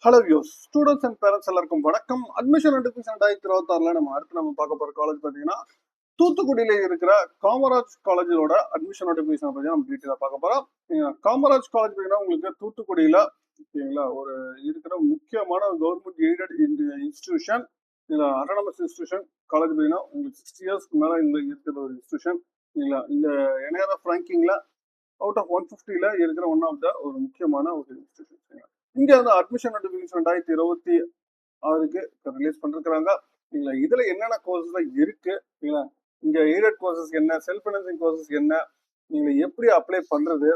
Hello views students and parents எல்லாருக்கும் வணக்கம். Admission notification 2026 நம்ம பார்க்க போற காலேஜ் பார்த்தீங்கன்னா தூத்துக்குடியில இருக்கிற காமராஜ் காலேஜோட அட்மிஷன் நோட்டிஃபிகேஷன் பத்தி நம்ம டீட்டெயிலாக பார்க்க போறோம். காமராஜ் காலேஜ் பார்த்தீங்கன்னா உங்களுக்கு தூத்துக்குடியில ஓகேங்களா ஒரு இருக்கிற முக்கியமான government aided institution, autonomous institution college பார்த்தீங்கன்னா உங்களுக்கு 6 இயர்ஸ்க்கு மேல இந்த இருக்கிற ஒரு இன்ஸ்டிடியூஷன். இந்த என்ஆர்எஃப் ரேங்கிங்ல அவுட் ஆஃப் 150ல இருக்கிற ஒன் ஆஃப் த ஒரு முக்கியமான ஒரு இன்ஸ்டிடியூஷன். இங்க வந்து அட்மிஷன் நோட்டிபிகேஷன் 2026க்கு ரிலீஸ் பண்ணிருக்காங்க. இதுல என்னென்ன கோர்சஸ் இருக்கு, இங்க எய்டட் கோர்சஸ் என்ன, செல்ஃப் ஃபைனான்சிங் கோர்சஸ் என்ன, நீங்க எப்படி அப்ளை பண்றது,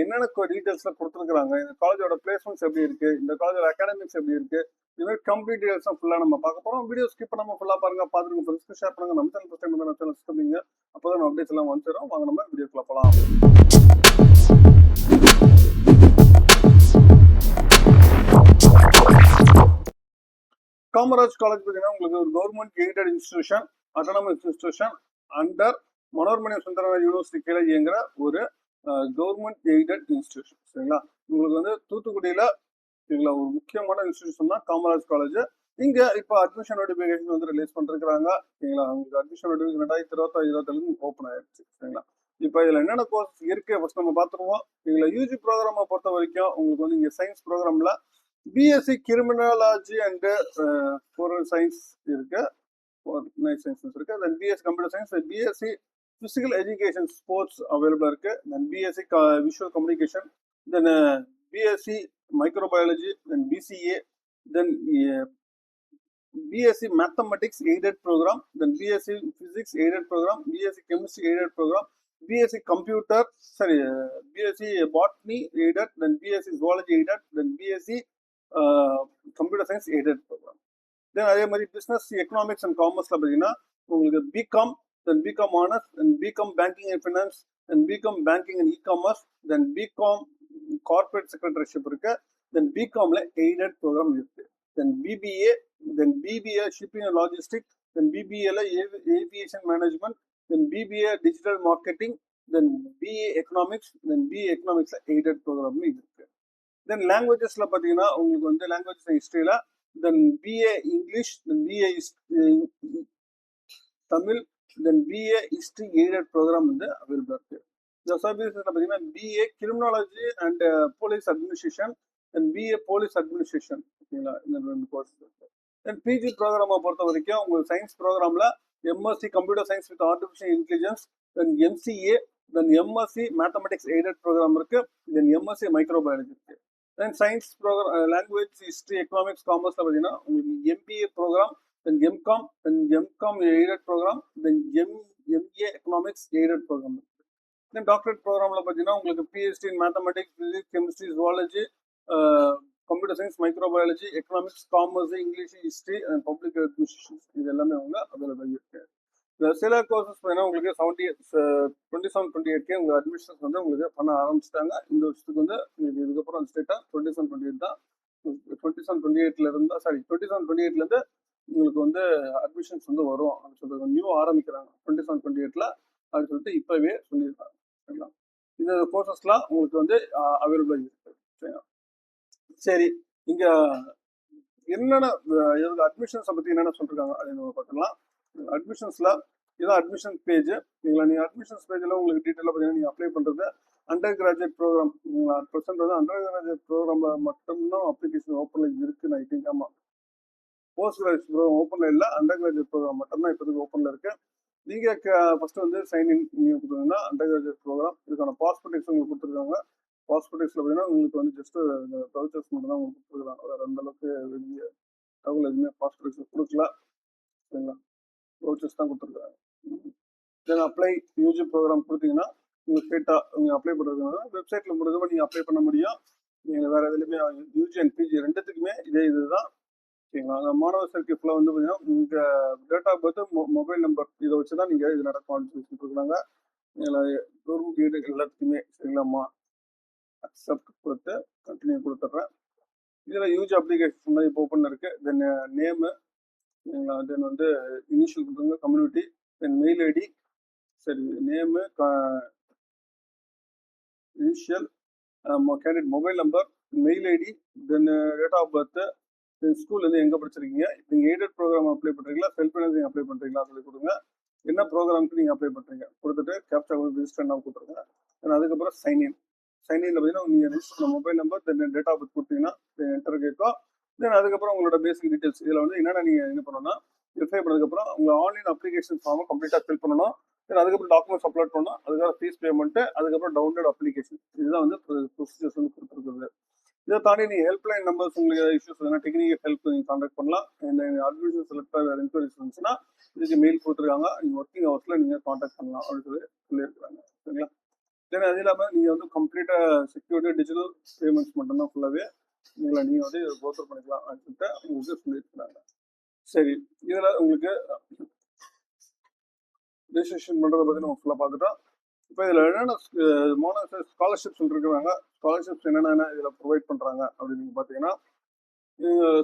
என்னென்ன டீடைல்ஸ்ல கொடுத்துருக்காங்க, இந்த காலேஜோட பிளேஸ்மெண்ட்ஸ் எப்படி இருக்கு, இந்த காலேஜோட அகாடமிக்ஸ் எப்படி இருக்கு, இது மாதிரி கம்ப்ளீட் டீடைல்ஸ் ஃபுல்லா நம்ம பார்க்க போறோம். வீடியோ ஸ்கிப் பண்ணாம ஃபுல்லா பாருங்க, பார்த்துட்டு ஃப்ரெண்ட்ஸ்க்கு ஷேர் பண்ணுங்க. நம்ம சேனல் ஃபர்ஸ்ட் டைம் நம்ம சேனல் சப்ஸ்கிரைப் அப்பதான் அப்டேட்ஸ் எல்லாம் வந்துடும். வாங்க நம்ம வீடியோக்குள்ள போலாம். காமராஜ் காலேஜ் பார்த்தீங்கன்னா உங்களுக்கு ஒரு government aided institution, autonomous institution under மனோர்மணி சுந்தரனார் யூனிவர்சிட்டி கீழே இயங்குற ஒரு கவர்மெண்ட் எய்டட் இன்ஸ்டிடியூஷன். சரிங்களா, உங்களுக்கு வந்து தூத்துக்குடியில ஒரு முக்கியமான இன்ஸ்டிடியூஷன் தான் காமராஜ் காலேஜ். இங்க இப்ப அட்மிஷன் நோட்டிபிகேஷன் வந்து ரிலீஸ் பண்ணிருக்காங்க. சரிங்களா, உங்களுக்கு அட்மிஷன் நோட்டிபிகேஷன் 2026 ஓப்பன் ஆயிடுச்சு. சரிங்களா, இப்ப இதுல என்னென்ன கோர்ஸ் இருக்கு ஃபர்ஸ்ட் நம்ம பார்த்துருவோம். யூஜி ப்ரோக்ராமை பொறுத்த வரைக்கும் உங்களுக்கு வந்து இங்க சயின்ஸ் ப்ரோக்ராம்ல பிஎஸ்சி கிரிமினாலஜி அண்ட் ஃபோரல் சயின்ஸ் இருக்கு, இருக்கு. Then BSc computer science, BSc physical education sports அவைலபிளா இருக்கு. Then BSc visual communication, then BSc microbiology, then BCA, then BSc mathematics aided program, then BSc physics aided program, BSc chemistry aided program, BSc computer BSc botany aided, then BSc zoology aided, then BSc computer science aided program. Then அதே மாதிரி business economics and காமர்ஸ்ல பார்த்தீங்கன்னா உங்களுக்கு BCom, then BCom honours, then BCom banking and finance, then BCom banking and e commerce, then BCom corporate secretaryship இருக்கு, then பிகாம்ல aided program இருக்கு. Then BBA, then BBA shipping and logistic, then பிபிஏல aviation management, then BBA digital marketing, then BA economics, then BA எக்கனாமிக்ஸ்ல aided program இருக்கு. Then லாங்குவேஜஸ்ல பாத்தீங்கன்னா உங்களுக்கு வந்து லாங்குவேஜ் ஹிஸ்டரியில then BA English, then BA Tamil, then BA history aided program வந்து அவைலபிளா இருக்கு. இந்த சர்வீசஸ்ல பாத்தீங்கன்னா BA criminology and police administration, then BA police administration, ஓகேங்களா, இந்த 2 கோர்ஸ் இருக்கு. தென் பிஜி ப்ரோக்ராமை பொறுத்த வரைக்கும் உங்களுக்கு சயின்ஸ் ப்ரோக்ராம்ல MSc computer science with artificial intelligence, then MCA, then MSc mathematics aided program இருக்கு, தென் எம்எஸ்சி மைக்ரோபயாலஜி இருக்கு. Then science program language history economics காமர்ஸ்ல பார்த்தீங்கன்னா உங்களுக்கு MBA program, then MCom, then MCom aided program, then MA economics aided program இருக்கு. Then doctorate ப்ரோக்ராம்ல பார்த்தீங்கன்னா உங்களுக்கு PhD in mathematics, physics, chemistry, zoology, computer science, microbiology, economics, commerce, English, history and public administration, இது எல்லாமே அவங்க available இருக்கு. சில courses பார்த்தீங்கன்னா உங்களுக்கு 27-28 உங்க அட்மிஷன்ஸ் வந்து உங்களுக்கு பண்ண ஆரம்பிச்சிட்டாங்க. இந்த வருஷத்துக்கு வந்து இதுக்கப்புறம் ஸ்டேட்டா 27-28 தான். 27-28ல இருந்தா 27-28ல இருந்து உங்களுக்கு வந்து அட்மிஷன்ஸ் வந்து வரும் அப்படின்னு சொல்லிட்டு நியூ ஆரம்பிக்கிறாங்க 27-28ல அப்படின்னு சொல்லிட்டு இப்பவே சொல்லியிருக்காங்க. சரிங்களா, இந்த கோர்சஸ்லாம் உங்களுக்கு வந்து அவைலபிளா இருக்கு. சரி, இங்க என்னென்ன அட்மிஷன்ஸை பத்தி என்னென்ன சொல்லிருக்காங்க அப்படின்னு நம்ம பார்க்கலாம். அட்மிஷன்ஸ்ல இதான் அட்மிஷன் பேஜ். நீங்க அட்மிஷன்ஸ் பேஜ்ல உங்களுக்கு டீட்டெயிலாக பார்த்தீங்கன்னா நீங்க அப்ளை பண்றது அண்டர் கிராஜுவேட் ப்ரோக்ராம். ப்ரெசென்ட் வந்து அண்டர் கிராஜுவேட் ப்ரோக்ராம்ல மட்டும்தான் அப்ளிகேஷன் ஓப்பன்ல இருக்கு. ஐ திங்க் ஆமா, போஸ்ட் கிராஜுவேட் ப்ரோக்ராம் ஓப்பன்ல இல்லை, அண்டர் கிராஜுவேட் ப்ரோக்ராம் மட்டும்தான் இப்போதைக்கு ஓப்பன்ல இருக்கு. நீங்க ஃபர்ஸ்ட் வந்து சைன் இன் நீங்க கொடுத்தீங்கன்னா அண்டர் கிராஜுவேட் ப்ரோக்ராம் இதுக்கான பாஸ்போர்ட் உங்களுக்கு கொடுத்துருக்காங்க. பாஸ்போர்ட் பார்த்தீங்கன்னா உங்களுக்கு வந்து ஜஸ்ட் வவுச்சர்ஸ் மட்டும் தான் உங்களுக்கு கொடுத்துருக்காங்க. வேற அந்த அளவுக்கு வெளிய தகவல் எதுவுமே பாஸ்போர்ட் கொடுக்கல. சரிங்களா, வவுச்சர்ஸ் தான் கொடுத்துருக்காங்க. தென் அப்ளை யூஜி ப்ரோக்ராம் கொடுத்தீங்கன்னா உங்களுக்கு ஸ்ட்ரெயிட்டா நீங்கள் அப்ளை பண்ணுறதுனால வெப்சைட்ல முடிஞ்சவங்க நீங்கள் அப்ளை பண்ண முடியும். நீங்கள் வேற எதுலையுமே யூஜி அண்ட் பிஜி ரெண்டுத்துக்குமே இதுதான். ஓகேங்களா, அந்த மாணவர் சேர்க்கை ஃபுல்லாக வந்து பார்த்தீங்கன்னா உங்கள் date of birth, mobile number இதை வச்சு தான் நீங்கள் இது நடக்கும் கொடுக்குறாங்க. கவர்மெண்ட் எல்லாத்துக்குமே. சரிங்களாம்மா, அக்செப்ட் கொடுத்து கண்டினியூ கொடுத்துட்றேன். இதில் யூஜி அப்ளிகேஷன் தான் இப்போ ஓப்பன் இருக்கு. தென் நேமு, தென் வந்து இனிஷியல் கொடுத்துருங்க, கம்யூனிட்டி, தென் மெயில் ஐடி, சரி name, initial, candidate mobile number, mail ID, then date of birth, then school வந்து எங்கே படிச்சிருக்கீங்க, நீங்கள் எய்டட் ப்ரோக்ராம் அப்ளை பண்ணுறீங்களா, செல்ஃப் ஃபைனான்சிங் அப்ளை பண்ணுறீங்களா சொல்லி கொடுங்க. என்ன ப்ரோக்ராமுக்கு நீங்கள் அப்ளை பண்ணுறீங்க கொடுத்துட்டு கேப்சா ரிஜிஸ்டர் என்ன கொடுத்துருங்க. தென் அதுக்கப்புறம் சைன்இன் பார்த்தீங்கன்னா நீங்கள் ரிஜிஸ்டர் பண்ண mobile number, then date of birth கொடுத்தீங்கன்னா என்டர் கேட்கும். தென் அதுக்கப்புறம் உங்களோட பேசிக் டீட்டெயில்ஸ் இதில் வந்து என்னென்ன நீங்கள் என்ன பண்ணணும்னா வெரிஃபை பண்ணதுக்கப்புறம் உங்கள் ஆன்லைன் அப்ளிகேஷன் ஃபார்மை கம்ப்ளீட்டாக ஃபில் பண்ணணும். தென் அதுக்கப்புறம் டாக்குமெண்ட்ஸ் அப்லோட் பண்ணணும். அதுக்கப்புறம் ஃபீஸ் பேமெண்ட்டு, அதுக்கப்புறம் டவுன்லோட் அப்ளிகேஷன். இதுதான் வந்து ப்ரொசீஜர்ஸ் வந்து கொடுத்துருக்குது. இதை தாண்டி நீங்கள் ஹெல்ப்லைன் நம்பர்ஸ் உங்களுக்கு இஷ்யூஸ் எதுனா டெக்னிக்கல் ஹெல்ப் நீங்கள் கான்டாக்ட் பண்ணலாம். இந்த அட்மிஷன் செலக்டாக வேறு என்கொயரிஸ் இருந்துச்சுன்னா இதுக்கு மெயில் கொடுத்துருக்காங்க. நீங்கள் ஒர்க்கிங் ஹவர்ஸில் நீங்கள் கான்டாக்ட் பண்ணலாம் அப்படின்னு சொல்லியிருக்கிறாங்க. சரிங்களா? தென் அது இல்லாமல் நீங்கள் வந்து கம்ப்ளீட்டாக செக்யூரிட்டி டிஜிட்டல் பேமெண்ட்ஸ் மட்டும்தான் ஃபுல்லாகவே நீங்கள் வந்து கோத்ரூ பண்ணிக்கலாம் அப்படின்னு சொல்லிட்டு உங்களுக்கு சொல்லியிருக்கிறாங்க. சரி, இதில் உங்களுக்கு ரெஜிஸ்ட்ரேஷன் பண்ணுறதை பற்றி நம்ம ஃபுல்லாக பார்த்துட்டோம். இப்போ இதில் என்னென்ன மாணவர்கள் ஸ்காலர்ஷிப்ஸ் இருக்கிறாங்க, ஸ்காலர்ஷிப்ஸ் என்னென்ன இதில் ப்ரொவைட் பண்ணுறாங்க அப்படின்னு நீங்கள் பார்த்தீங்கன்னா,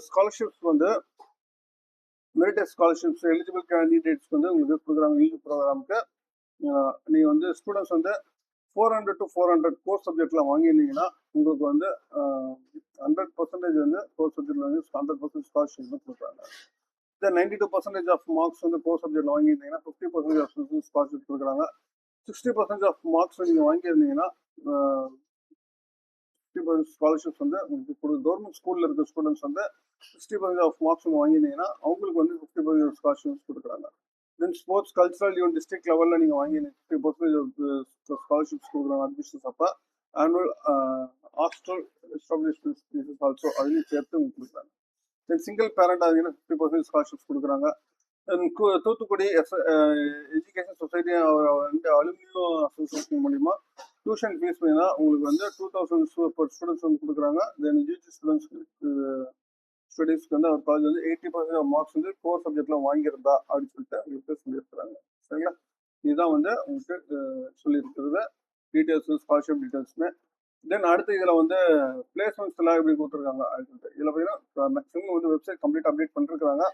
ஸ்காலர்ஷிப்ஸ் வந்து மெரிட்டட் ஸ்காலர்ஷிப்ஸ் எலிஜிபிள் கேண்டிடேட்ஸ்க்கு வந்து உங்களுக்கு கொடுக்குறாங்க. யூஜி ப்ரோக்ராமுக்கு நீங்கள் வந்து ஸ்டூடெண்ட்ஸ் வந்து 400 to 400 கோர்ஸ் சப்ஜெக்டில் வாங்கியிருந்தீங்கன்னா உங்களுக்கு வந்து 100% வந்து கோர்ஸ் சப்ஜெக்டில் வந்து 100% ஸ்காலர்ஷிப் வந்து கொடுக்குறாங்க. இந்த 92% ஆஃப் மார்க்ஸ் வந்து கோர்ஸ் சப்ஜெக்டில் வாங்கியிருந்தீங்கன்னா 50% ஆஃப் ஸ்காலர்ஷிப் கொடுக்குறாங்க. 60% ஆஃப் மார்க்ஸ் நீங்கள் வாங்கியிருந்தீங்கன்னா 50% ஸ்காலர்ஷிப்ஸ் வந்து உங்களுக்கு கவர்மெண்ட் ஸ்கூலில் இருக்க ஸ்டூடெண்ட்ஸ் வந்து 60% ஆஃப் மார்க்ஸ் வாங்கியிருந்தீங்கன்னா அவங்களுக்கு வந்து 50% ஸ்காலர்ஷிப்ஸ் கொடுக்குறாங்க. தென் ஸ்போர்ட்ஸ் கல்ச்சரல் ஈவெண்ட் டிஸ்ட்ரிக்ட் லெவலில் நீங்கள் வாங்கினீங்க 50% ஸ்காலர்ஷிப்ஸ் கொடுக்குறாங்க அட்மிஷன்ஸ். அப்போ ஆனுவல் ஹாஸ்டல் எஸ்டாப்ளிஷ்மெண்ட்ஸ் ஆல்சோ அதுலேயும் சேர்த்து உங்களுக்கு கொடுக்குறாங்க. தென் சிங்கிள் பேரண்ட் ஆகிங்கன்னா 50% ஸ்காலர்ஷிப்ஸ் கொடுக்குறாங்க. தூத்துக்குடி எஜுகேஷன் சொசைட்டி வந்து அலுமினியோ அசோசியேஷன் மூலிமா டியூஷன் ஃபீஸ் பார்த்தீங்கன்னா உங்களுக்கு வந்து 2000 per ஸ்டூடெண்ட்ஸ் வந்து கொடுக்குறாங்க. தென் யூஜி ஸ்டடீஸ்க்கு வந்து அவர் காலேஜ் வந்து 80% மார்க்ஸ் வந்து கோர் சப்ஜெக்டில் வாங்கியிருந்தா அப்படின்னு சொல்லிட்டு உங்களுக்கு சொல்லியிருக்கிறாங்க. சரிங்களா? இதுதான் வந்து உங்களுக்கு சொல்லியிருக்கிறது டீட்டெயில்ஸு, ஸ்காலர்ஷிப் டீட்டெயில்ஸுமே. தென் அடுத்து இதில் வந்து பிளேஸ்மெண்ட்ஸ் எல்லாம் எப்படி கொடுத்துருக்காங்க அப்படின்னு சொல்லிட்டு இதில் பார்த்தீங்கன்னா மேக்ஸிமம் வந்து வெப்சைட் கம்ப்ளீட் அப்டேட் பண்ணிருக்காங்க.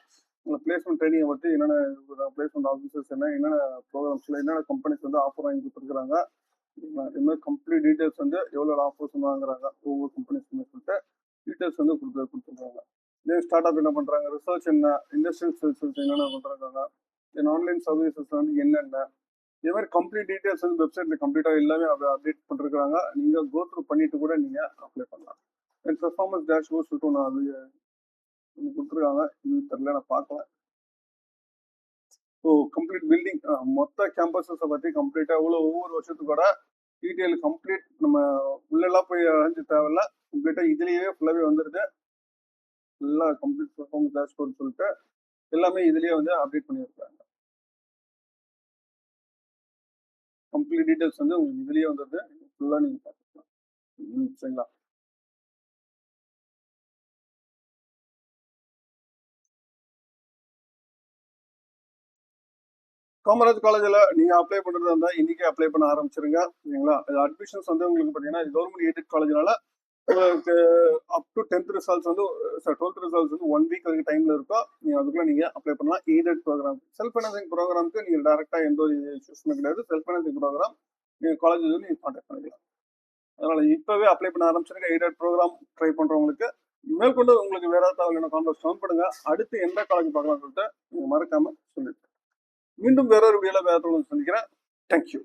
உங்கள் பிளேஸ்மெண்ட் ட்ரைனிங்கை பற்றி என்னென்ன பிளேஸ்மெண்ட் ஆஃபீஸர்ஸ் என்னென்ன ப்ரோக்ராம்ஸில் என்னென்ன கம்பெனிஸ் வந்து ஆஃபர் வாங்கி கொடுத்துருக்காங்க, இது மாதிரி கம்ப்ளீட் டீட்டெயில்ஸ் வந்து எவ்வளோ ஆஃபர்ஸ் வாங்குறாங்க ஒவ்வொரு கம்பெனிஸ்க்குமே சொல்லிட்டு டீட்டெயில்ஸ் வந்து கொடுத்துருக்காங்க. இதே ஸ்டார்ட் அப் என்ன பண்ணுறாங்க, ரிசர்ச் என்ன, இண்டஸ்ட்ரியல் சர்வீசஸ் என்னென்ன பண்ணுறாங்க, தென் ஆன்லைன் சர்வீசஸ் வந்து என்னென்ன, இதே மாதிரி கம்ப்ளீட் டீட்டெயில்ஸ் வந்து வெப்சைட்டில் கம்ப்ளீட்டாக எல்லாமே அப்டேட் பண்ணிருக்காங்க. நீங்கள் கோத்ரூ பண்ணிட்டு கூட நீங்கள் அப்ளை பண்ணலாம். தென் பெர்ஃபார்மன்ஸ் டேஷ்போர்ட் சொல்லிட்டு ஒன்று அது கொடுத்துருக்காங்க. இது தெரியல, நான் பார்க்கல. ஸோ கம்ப்ளீட் பில்டிங் மொத்த கேம்பஸஸை பற்றி கம்ப்ளீட்டாக ஒவ்வொரு வருஷத்துக்கூட டீட்டெயில் கம்ப்ளீட் நம்ம உள்ளெல்லாம் போய் அழைஞ்சு தேவையில்ல, கம்ப்ளீட்டாக இதுலேயே ஃபுல்லாகவே வந்துடுது. ஃபுல்லாக கம்ப்ளீட் பெர்ஃபார்மன்ஸ் டேஷ்போர்ட் சொல்லிட்டு எல்லாமே இதுலேயே வந்து அப்டேட் பண்ணியிருக்காங்க. கம்ப்ளீட் டீட்டெயில்ஸ் வந்து உங்களுக்கு இதுலேயே வந்துடுது, ஃபுல்லாக நீங்கள் பார்த்துக்கலாம். சரிங்களா? காமராஜ் காலேஜில் நீங்கள் அப்ளை பண்ணுறதா இருந்தால் இன்றைக்கே அப்ளை பண்ண ஆரம்பிச்சிருங்க. சரிங்களா? இது அட்மிஷன்ஸ் வந்து உங்களுக்கு பார்த்தீங்கன்னா கவர்மெண்ட் எய்டட் காலேஜ்னால உங்களுக்கு அப் டு 10th ரிசல்ட்ஸ் வந்து 12th ரிசல்ட்ஸ் வந்து 1 வீக் வரைக்கும் டைமில் இருக்கும். நீங்கள் அதுக்குள்ளே நீங்கள் அப்ளை பண்ணலாம். எய்டட் ப்ரோக்ராம் செல்ஃப் ஃபைனான்சிங் ப்ரோக்ராமுக்கு நீங்கள் டேரெக்டாக எந்த ஒரு இஷ்யூஸுமே கிடையாது. செல்ஃப் ஃபைனான்சிங் ப்ரோக்ராம் நீங்கள் காலேஜ் வந்து நீங்கள் கான்டாக்ட் பண்ணிக்கலாம். அதனால் இப்போவே அப்ளை பண்ண ஆரம்பிச்சிருங்க. எய்டட் ப்ரோக்ராம் ட்ரை பண்ணுறவங்களுக்கு மேற்கொண்டு உங்களுக்கு வேறு ஏதாவது தகவல் கான்டாக்ட் ஃபோன் பண்ணுங்கள். அடுத்து எந்த காலேஜ் பார்க்கலாம்னு சொல்லிட்டு நீங்கள் மறக்காமல் சொல்லிட்டு மீண்டும் வேறொரு வீடியோவில் வேறு சந்திக்கிறேன். தேங்க்யூ.